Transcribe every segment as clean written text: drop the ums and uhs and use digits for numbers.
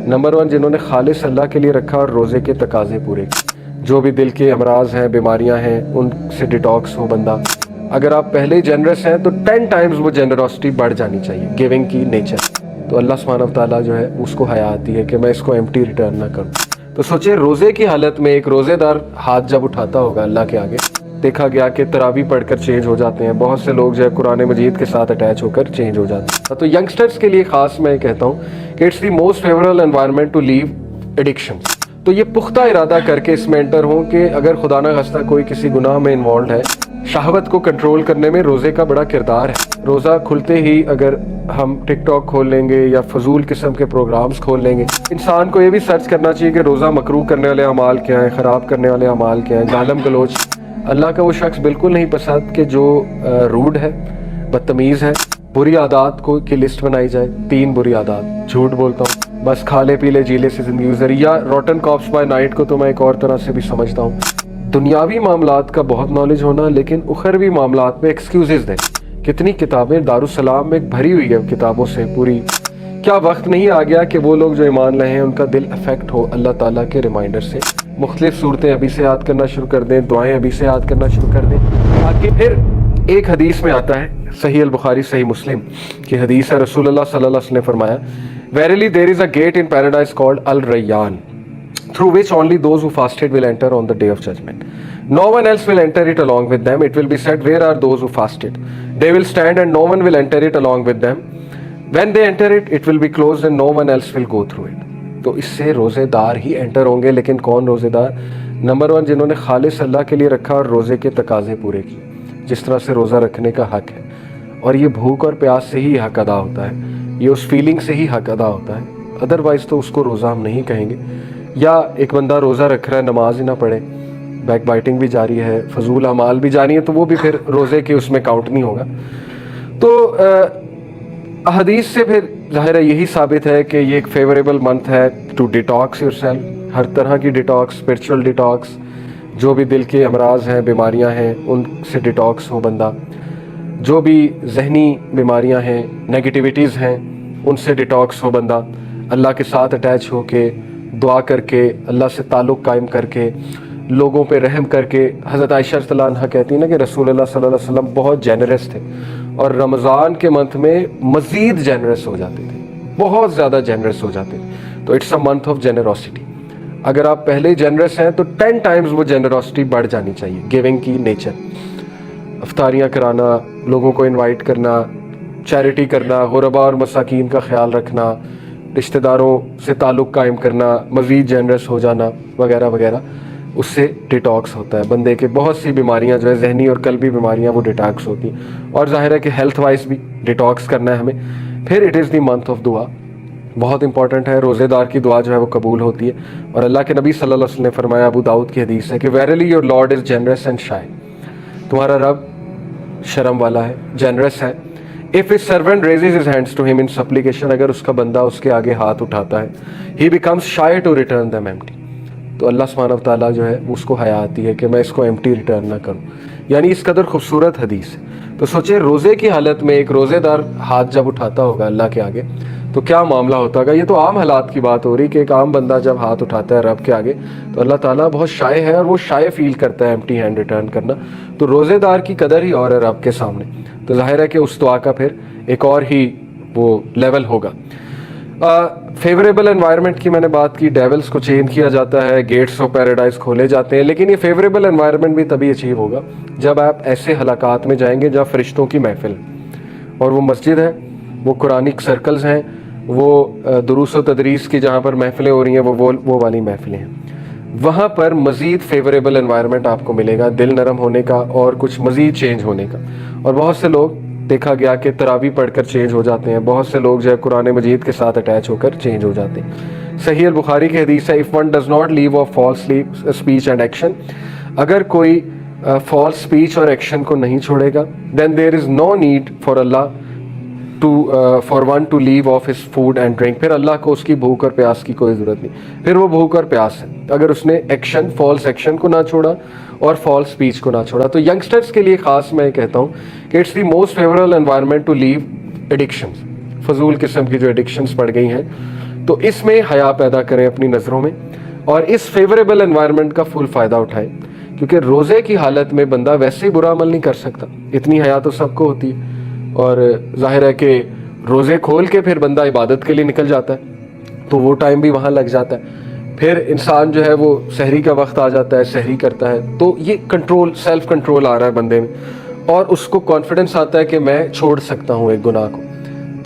Number 1 जिन्होंने खालिस अल्लाह के लिए रखा और रोज़े के तकाजे पूरे किए। जो भी दिल के अमराज हैं, बीमारियां हैं, उनसे डिटॉक्स हो बंदा। अगर आप पहले ही जनरस हैं तो 10 टाइम्स वो जनरॉसिटी बढ़ जानी चाहिए, गिविंग की नेचर। तो अल्लाह सुब्हानहू व तआला जो है उसको हया आती है कि मैं इसको एम्प्टी रिटर्न ना करूं। तो सोचिए रोज़े की हालत में एक रोज़ेदार हाथ जब उठाता होगा अल्लाह के आगे, देखा गया कि तरावी पढ़कर चेंज हो जाते हैं। बहुत से लोग जो है कुरान मजीद के साथ अटैच होकर चेंज हो जाते हैं। तो यंगस्टर्स के लिए ख़ास मैं कहता हूँ कि it's the most favourable environment to leave addiction. तो ये पुख्ता इरादा करके इसमें एंटर हों कि अगर खुदा न खास्ता कोई किसी गुनाह में इन्वॉल्व है, शहवत को कंट्रोल करने में रोज़े का बड़ा किरदार है। रोज़ा खुलते ही अगर हम टिकटॉक खोल लेंगे या फजूल किस्म के प्रोग्राम्स खोल लेंगे, इंसान को ये भी सर्च करना चाहिए कि रोज़ा मकरूह करने वाले अमाल क्या हैं, ख़राब करने वाले अमाल क्या हैं, गालम गलोच। अल्लाह का वो शख्स बिल्कुल नहीं पसंद कि जो रूड है, बदतमीज़ है। बुरी आदत को की लिस्ट बनाई जाए, 3 बुरी आदत। झूठ बोलता हूँ, बस खा ले पी ले जी ले से ज़िंदगी गुजरी, या रॉटन कॉप्स बाय नाइट को तो मैं एक और तरह से भी समझता हूँ। दुनियावी मामलात का बहुत नॉलेज होना, लेकिन उखरवी मामलात में एक्सक्यूजेस दें। कितनी किताबें दारुसलाम में भरी हुई है किताबों से पूरी। क्या वक्त नहीं आ गया कि वो लोग जो ईमान लाए हैं उनका दिल अफेक्ट हो अल्लाह ताला के रिमाइंडर से? मुख्तलिफ सूरतें अभी से याद करना शुरू कर दें, दुआएं अभी से याद करना शुरू कर दें, ताकि फिर एक हदीस में आता है, सही अल बुखारी सही मुस्लिम की हदीस है, रसूलुल्लाह सल्लल्लाहु अलैहि वसल्लम ने फरमाया, verily there is a gate in paradise called al Rayyan, through which only those who fasted will enter on the day of judgment. No one else will enter it along with them. It will be said, where are those who fasted? They will stand and no one will enter it along with them. When they enter it, it will be closed and no one else will go through it. तो इससे रोज़ेदार ही enter होंगे। लेकिन कौन रोज़ेदार? Number 1 जिन्होंने खालिस अल्लाह के लिए रखा और रोज़े के तकाजे पूरे किए, जिस तरह से रोज़ा रखने का हक है। और ये भूख और प्यास से ही हक अदा होता है, ये उस फीलिंग से ही हक अदा होता है। अदरवाइज़ तो उसको रोज़ा हम नहीं कहेंगे। या एक बंदा रोज़ा रख रहा है, नमाज ही ना पढ़े, बैक बाइटिंग भी जारी है, फजूल अमाल भी जारी है, तो वो भी फिर रोज़े के उसमें काउंट नहीं होगा। तो हदीस से फिर ज़ाहिर है यही साबित है कि ये एक फेवरेबल मंथ है टू डिटॉक्स योरसेल्फ। हर तरह की डिटॉक्स, स्पिरिचुअल डिटॉक्स, जो भी दिल के अमराज हैं, बीमारियां हैं, उनसे डिटॉक्स हो बंदा। जो भी जहनी बीमारियां हैं, नेगेटिविटीज़ हैं, उनसे डिटॉक्स हो बंदा। अल्लाह के साथ अटैच हो के दुआ करके, अल्लाह से ताल्लुक़ कायम करके, लोगों पे रहम करके। हज़रत आयशा रज़ियल्लाहु अन्हा कहती है ना कि रसूलुल्लाह सल्लल्लाहु अलैहि वसल्लम बहुत जेनरस थे और रमज़ान के मंथ में मज़ीद जेनरस हो जाते थे, बहुत ज़्यादा जेनरस हो जाते थे। तो it's a month of generosity. अगर आप पहले ही जेनरस हैं तो 10 टाइम्स वो जेनरॉसिटी बढ़ जानी चाहिए, गिविंग की नेचर। अफ्तारियाँ कराना, लोगों को इन्वाइट करना, चैरिटी करना, गुरबा और मसाकीन का ख्याल रखना, रिश्तेदारों से ताल्लुक़ कायम करना, मज़ीद जेनरस हो जाना वगैरह वगैरह, उससे डिटॉक्स होता है। बंदे के बहुत सी बीमारियां जो है, जहनी और कल्बी बीमारियां, वो डिटॉक्स होती हैं। और ज़ाहिर है कि हेल्थ वाइज भी डिटॉक्स करना है हमें। फिर it is the month of दुआ, बहुत इंपॉर्टेंट है। रोज़ेदार की दुआ जो है वो कबूल होती है। और अल्लाह के नबी सल्लल्लाहु अलैहि वसल्लम ने फरमाया, अबू दाऊद की हदीस है कि verily your lord is generous and shy, तुम्हारा रब शर्म वाला है, जेनरस है। If his servant raises his hands to him in supplication, अगर उसका बंदा उसके आगे हाथ उठाता है, he becomes shy to return them empty, तो अल्लाह सुब्हानहू व तआला जो है उसको हया आती है कि मैं इसको एम्प्टी रिटर्न ना करूं। यानी इस कदर खूबसूरत हदीस है। तो सोचिए रोज़े की हालत में एक रोज़ेदार हाथ जब उठाता होगा अल्लाह के आगे, तो क्या मामला होता होगा। ये तो आम हालात की बात हो रही कि एक आम बंदा जब हाथ उठाता है रब के आगे, तो अल्लाह ताला बहुत शाय है और वो शाय फील करता है एम्प्टी हैंड रिटर्न करना। तो रोज़ेदार की कदर ही और है रब के सामने। तो जाहिर है कि उस दुआ का फिर एक और ही वो लेवल होगा। फेवरेबल एनवायरनमेंट की मैंने बात की, डेवल्स को चेंज किया जाता है, गेट्स ऑफ पैराडाइज खोले जाते हैं। लेकिन ये फेवरेबल एनवायरनमेंट भी तभी अचीव होगा जब आप ऐसे हलाकात में जाएंगे जहाँ फरिश्तों की महफिल, और वो मस्जिद है, वो कुरानिक सर्कल्स हैं, वो दुरूस व तदरीस की जहाँ पर महफिलें हो रही हैं, वो वाली महफिलें हैं। वहाँ पर मज़ीद फेवरेबल एनवायरनमेंट आपको मिलेगा, दिल नरम होने का और कुछ मज़ीद चेंज होने का। और बहुत से लोग देखा गया कि तरावी पढ़कर चेंज हो जाते हैं। बहुत से लोग जो है कुरान मजीद के साथ अटैच होकर चेंज हो जाते हैं। सही अल बुखारी की हदीस है, if one does not leave off false speech and action, अगर कोई फॉल्स स्पीच और एक्शन को नहीं छोड़ेगा, then there is no need for Allah for one to leave off his food and drink, फिर अल्लाह को उसकी भूख और प्यास की कोई ज़रूरत नहीं। फिर वो भूख और प्यास है अगर उसने एक्शन, फॉल्स एक्शन को ना छोड़ा और फॉल्स स्पीच को ना छोड़ा। तो यंगस्टर्स के लिए ख़ास मैं कहता हूँ कि it's the most favourable environment to leave addictions, फजूल किस्म की जो एडिक्शंस पड़ गई हैं, تو اس میں حیا پیدا کریں اپنی نظروں میں اور اس فیوریبل انوائرمنٹ کا فل فائدہ اٹھائیں، کیونکہ روزے کی حالت میں بندہ ویسے ہی برا عمل نہیں کر سکتا، اتنی حیا تو سب کو ہوتی ہے، اور ظاہر ہے کہ روزے کھول کے پھر بندہ عبادت کے لیے نکل جاتا ہے تو وہ ٹائم بھی وہاں لگ جاتا ہے، پھر انسان جو ہے وہ سحری کا وقت آ جاتا ہے، سحری کرتا ہے، تو یہ کنٹرول، سیلف کنٹرول آ رہا ہے بندے میں، اور اس کو کانفیڈنس آتا ہے کہ میں چھوڑ سکتا ہوں ایک گناہ کو،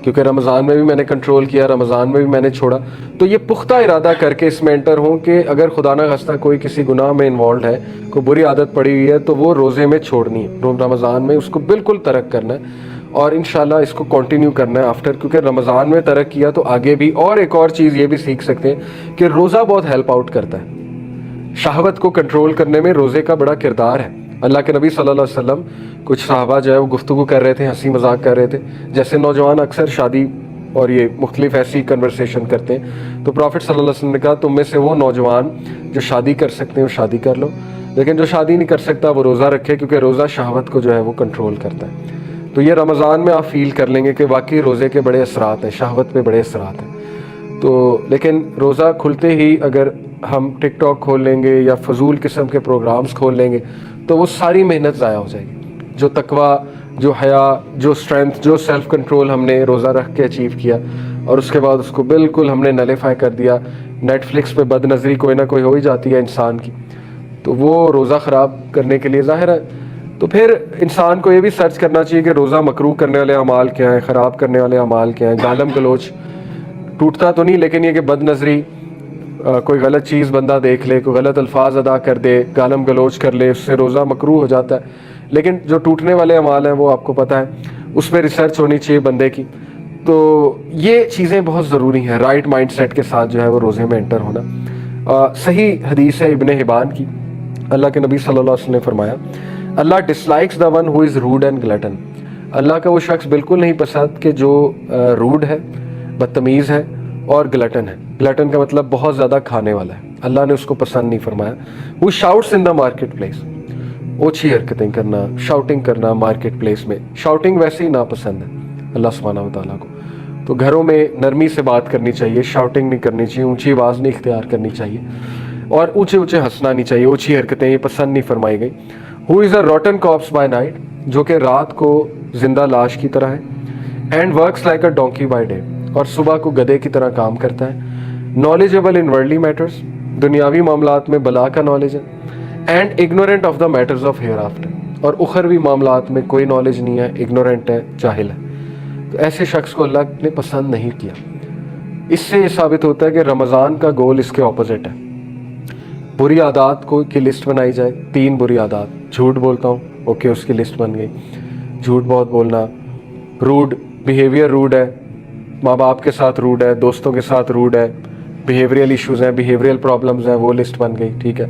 کیونکہ رمضان میں بھی میں نے کنٹرول کیا، رمضان میں بھی میں نے چھوڑا، تو یہ پختہ ارادہ کر کے اس میں انٹر ہوں کہ اگر خدا نہ خواستہ کوئی کسی گناہ میں انوالوڈ ہے، کوئی بری عادت پڑی ہوئی ہے، تو وہ روزے میں چھوڑنی ہے، رمضان میں اس کو بالکل ترک کرنا ہے، اور انشاءاللہ اس کو کنٹینیو کرنا ہے آفٹر، کیونکہ رمضان میں ترک کیا تو آگے بھی، اور ایک اور چیز یہ بھی سیکھ سکتے ہیں کہ روزہ بہت ہیلپ آؤٹ کرتا ہے، شہوت کو کنٹرول کرنے میں روزے کا بڑا کردار ہے۔ اللہ کے نبی صلی اللہ علیہ وسلم، کچھ صحابہ جو ہے وہ گفتگو کر رہے تھے، ہنسی مذاق کر رہے تھے، جیسے نوجوان اکثر شادی اور یہ مختلف ایسی کنورسیشن کرتے ہیں، تو پرافٹ صلی اللہ علیہ وسلم نے کہا تم میں سے وہ نوجوان جو شادی کر سکتے ہیں وہ شادی کر لو، لیکن جو شادی نہیں کر سکتا وہ روزہ رکھے، کیونکہ روزہ شہوت کو جو ہے وہ کنٹرول کرتا ہے۔ تو یہ رمضان میں آپ فیل کر لیں گے کہ واقعی روزے کے بڑے اثرات ہیں، شہوت پہ بڑے اثرات ہیں۔ تو لیکن روزہ کھلتے ہی اگر ہم ٹک ٹاک کھول لیں گے یا فضول قسم کے پروگرامز کھول لیں گے تو وہ ساری محنت ضائع ہو جائے گی، جو تقویٰ، جو حیا، جو اسٹرینتھ، جو سیلف کنٹرول ہم نے روزہ رکھ کے اچیو کیا، اور اس کے بعد اس کو بالکل ہم نے نلیفائی کر دیا۔ نیٹ فلکس پہ بد نظری کوئی نہ کوئی ہو ہی جاتی ہے انسان کی، تو وہ روزہ خراب کرنے کے لیے ظاہر ہے۔ تو پھر انسان کو یہ بھی سرچ کرنا چاہیے کہ روزہ مکروہ کرنے والے اعمال کیا ہیں، خراب کرنے والے اعمال کیا ہیں۔ گالم گلوچ ٹوٹتا تو نہیں، لیکن یہ کہ بد نظری، کوئی غلط چیز بندہ دیکھ لے، کوئی غلط الفاظ ادا کر دے، گالم گلوچ کر لے، اس سے روزہ مکروہ ہو جاتا ہے۔ لیکن جو ٹوٹنے والے اعمال ہیں وہ آپ کو پتہ ہے، اس پہ ریسرچ ہونی چاہیے بندے کی۔ تو یہ چیزیں بہت ضروری ہیں، رائٹ مائنڈ سیٹ کے ساتھ جو ہے وہ روزے میں انٹر ہونا۔ صحیح حدیث ہے ابن حبان کی، اللہ کے نبی صلی اللہ علیہ وسلم نے فرمایا Allah dislikes the one who is rude and glutton, Allah کا وہ شخص بالکل نہیں پسند کہ جو روڈ ہے، بدتمیز ہے، اور گلٹن ہے۔ گلٹن کا مطلب بہت زیادہ کھانے والا ہے، اللہ نے اس کو پسند نہیں فرمایا۔ وہ شاؤٹس ان دا مارکیٹ پلیس، اوچھی حرکتیں کرنا، شاؤٹنگ کرنا مارکیٹ پلیس میں، شاؤٹنگ ویسے ہی ناپسند ہے اللہ سبحانہ و تعالیٰ کو۔ تو گھروں میں نرمی سے بات کرنی چاہیے، شاؤٹنگ نہیں کرنی چاہیے، اونچی آواز نہیں اختیار کرنی چاہیے، اور اونچے اونچے ہنسنا نہیں چاہیے، اوچھی حرکتیں یہ پسند نہیں فرمائی گئی۔ ہو از اے روٹن کارپس بائی نائٹ، جو کہ رات کو زندہ لاش کی طرح ہے، and works like a donkey by day, اور صبح کو گدھے کی طرح کام کرتا ہے، نالجیبل ان ورلڈلی میٹرز، دنیاوی معاملات میں بلا کا نالج ہے، and ignorant of the matters of hereafter, اور اخروی معاملات میں کوئی نالج نہیں ہے، اگنورینٹ ہے، جاہل ہے۔ تو ایسے شخص کو اللہ نے پسند نہیں کیا۔ اس سے یہ ثابت ہوتا ہے کہ رمضان کا گول اس کے اپوزٹ ہے۔ بری عادات کی لسٹ بنائی جائے، 3 بری عادات، جھوٹ بولتا ہوں، اوکے اس کی لسٹ بن گئی، جھوٹ بہت بولنا، روڈ بیہیویئر، روڈ ہے، ماں باپ کے ساتھ روڈ ہے، دوستوں کے ساتھ روڈ ہے، بیہیویئرل ایشوز ہیں، بیہیویئرل پرابلمز ہیں، وہ لسٹ بن گئی، ٹھیک ہے۔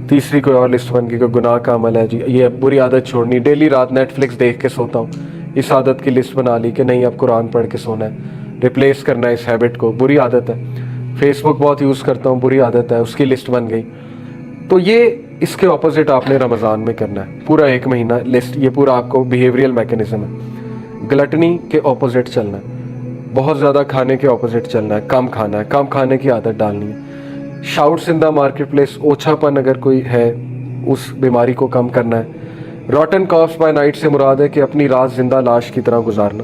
تیسری کوئی اور لسٹ بن گئی، کوئی گناہ کا عمل ہے، جی یہ بری عادت چھوڑنی، ڈیلی رات نیٹ فلکس دیکھ کے سوتا ہوں، اس عادت کی لسٹ بنا لی کہ نہیں اب قرآن پڑھ کے سونا ہے، ریپلیس کرنا ہے اس ہیبٹ کو، بری عادت ہے۔ فیس بک بہت یوز کرتا ہوں، بری عادت ہے، اس کی لسٹ بن گئی۔ تو یہ اس کے اپوزٹ آپ نے رمضان میں کرنا ہے، پورا 1 مہینہ لسٹ، یہ پورا آپ کو بیہیویئرل میکنزم ہے۔ گلٹنی کے اپوزٹ چلنا ہے، بہت زیادہ کھانے کے اپوزٹ چلنا ہے، کم کھانا ہے، کم کھانے کی عادت ڈالنی ہے۔ شاؤٹس ان دا مارکیٹ پلیس، اوچھا پن اگر کوئی ہے اس بیماری کو کم کرنا ہے۔ روٹن کارپس بائی نائٹ سے مراد ہے کہ اپنی رات زندہ لاش کی طرح گزارنا،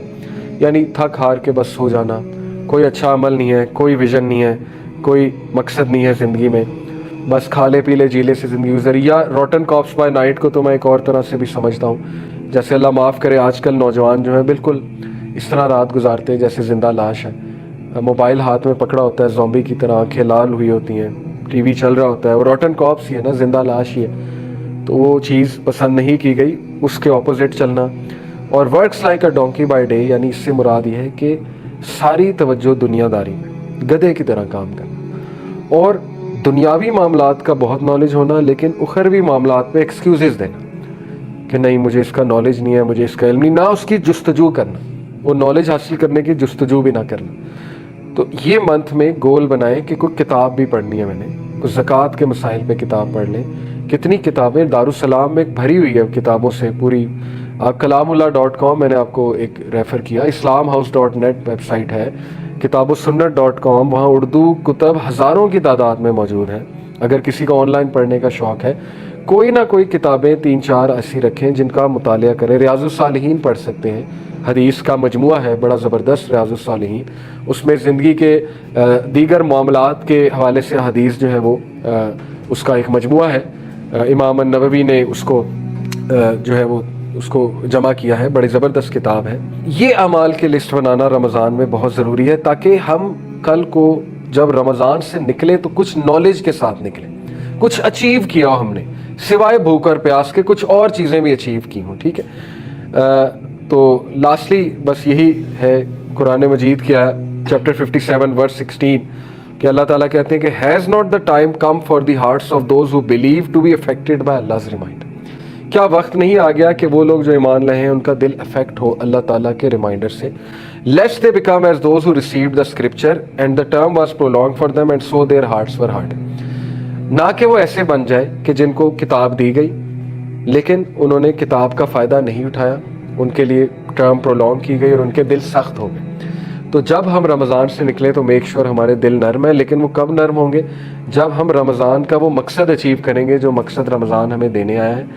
یعنی تھک ہار کے بس سو جانا، کوئی اچھا عمل نہیں ہے، کوئی ویژن نہیں ہے، کوئی مقصد نہیں ہے زندگی میں، بس کھا لے پی لے جی لے سے زندگی گزری۔ یا روٹن کارپس بائی نائٹ کو تو میں ایک اور طرح سے بھی سمجھتا ہوں، جیسے اللہ معاف کرے آج کل نوجوان جو ہیں بالکل اس طرح رات گزارتے ہیں جیسے زندہ لاش ہے، موبائل ہاتھ میں پکڑا ہوتا ہے زومبی کی طرح، آنکھیں لال ہوئی ہوتی ہیں، ٹی وی چل رہا ہوتا ہے، وہ روٹن کارپس ہی ہے نا، زندہ لاش ہی ہے۔ تو وہ چیز پسند نہیں کی گئی، اس کے اپوزٹ چلنا۔ اور works like a donkey by day, یعنی اس سے مراد یہ ہے کہ ساری توجہ دنیا داری میں، گدھے کی طرح کام کرنا، اور دنیاوی معاملات کا بہت نالج ہونا، لیکن اخروی معاملات میں ایکسکیوزز دینا کہ نہیں مجھے اس کا نالج نہیں ہے، مجھے اس کا علم نہیں، نہ اس کی جستجو کرنا، وہ نالج حاصل کرنے کی جستجو بھی نہ کرنا۔ تو یہ منتھ میں گول بنائیں کہ کوئی کتاب بھی پڑھنی ہے، میں نے کوئی زکوٰۃ کے مسائل پہ کتاب پڑھ لیں۔ کتنی کتابیں دارالسلام میں بھری ہوئی ہے کتابوں سے پوری، کلام اللہ .com میں نے آپ کو ایک ریفر کیا، islamhouse.net ویب سائٹ ہے، kitabussunnat.com, वहाँ उर्दू कुतब हज़ारों की तादाद में मौजूद हैं। अगर किसी को ऑनलाइन पढ़ने का शौक़ है, कोई ना कोई किताबें 3-4 ऐसी रखें जिनका मुतालिया करें। रियाज़ुस्सालिहीन पढ़ सकते हैं, हदीस का मजमुआ है बड़ा ज़बरदस्त रियाज़ुस्सालिहीन, उसमें ज़िंदगी के दीगर मामलात के हवाले से हदीस जो है वो उसका एक मजमुआ है। इमाम नववी ने उसको जो है वो उसको जमा किया है, बड़ी ज़बरदस्त किताब है। ये अमाल की लिस्ट बनाना रमज़ान में बहुत ज़रूरी है, ताकि हम कल को जब रमज़ान से निकले तो कुछ नॉलेज के साथ निकले, कुछ अचीव किया हो हमने, सिवाय भूख और प्यास के कुछ और चीज़ें भी अचीव की हों। ठीक है, तो लास्टली बस यही है कुरान मजीद का चैप्टर 57 वर्स 16 कि अल्लाह ताला कहते हैं कि has not the time come for the hearts of those who believe to be affected by Allah's reminder. क्या वक्त नहीं आ गया कि वो लोग जो ईमान लाए हैं उनका दिल अफेक्ट हो अल्लाह ताला के रिमाइंडर से। Let's they become as those who received the scripture and the term was prolong for them and so their hearts were hard. ना कि वो ऐसे बन जाए कि जिनको किताब दी गई लेकिन उन्होंने किताब का फ़ायदा नहीं उठाया, उनके लिए टर्म प्रोलॉन्ग की गई और उनके दिल सख्त हो गए। तो जब हम रमज़ान से निकलें तो मेक श्योर हमारे दिल नरम है, लेकिन वो कब नरम होंगे? जब हम रमज़ान का वो मकसद अचीव करेंगे जो मकसद रमज़ान हमें देने आया है,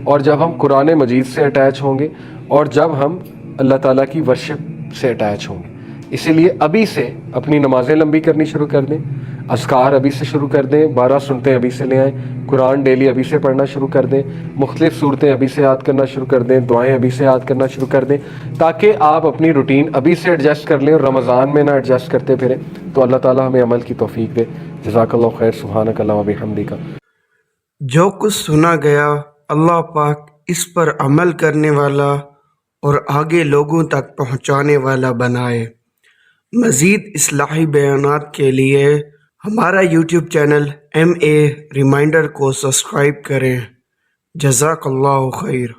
और जब हम कुरान मजीद से अटैच होंगे, और जब हम अल्लाह ताला की वर्शिप से अटैच होंगे। इसीलिए अभी से अपनी नमाज़ें लंबी करनी शुरू कर दें, अज़कार अभी से शुरू कर दें, 12 सुनतें अभी से ले आएँ, कुरान डेली अभी से पढ़ना शुरू कर दें, मुख्तलिफ़ सूरतें अभी से याद करना शुरू कर दें, दुआएं अभी से याद करना शुरू कर दें, ताकि आप अपनी रूटीन अभी से एडजस्ट कर लें और रमज़ान में ना एडजस्ट करते फिरें। तो अल्लाह ताला हमें अमल की तौफीक दे। जज़ाकल्लाहु खैर, सुब्हानक अल्लाहुम्मा व बिहम्दिका। जो कुछ सुना गया अल्लाह पाक इस पर अमल करने वाला और आगे लोगों तक पहुँचाने वाला बनाए। मज़ीद इस्लाही बयानात के लिए हमारा यूट्यूब चैनल MA रिमाइंडर को सब्सक्राइब करें। जज़ाकल्लाहु खैर।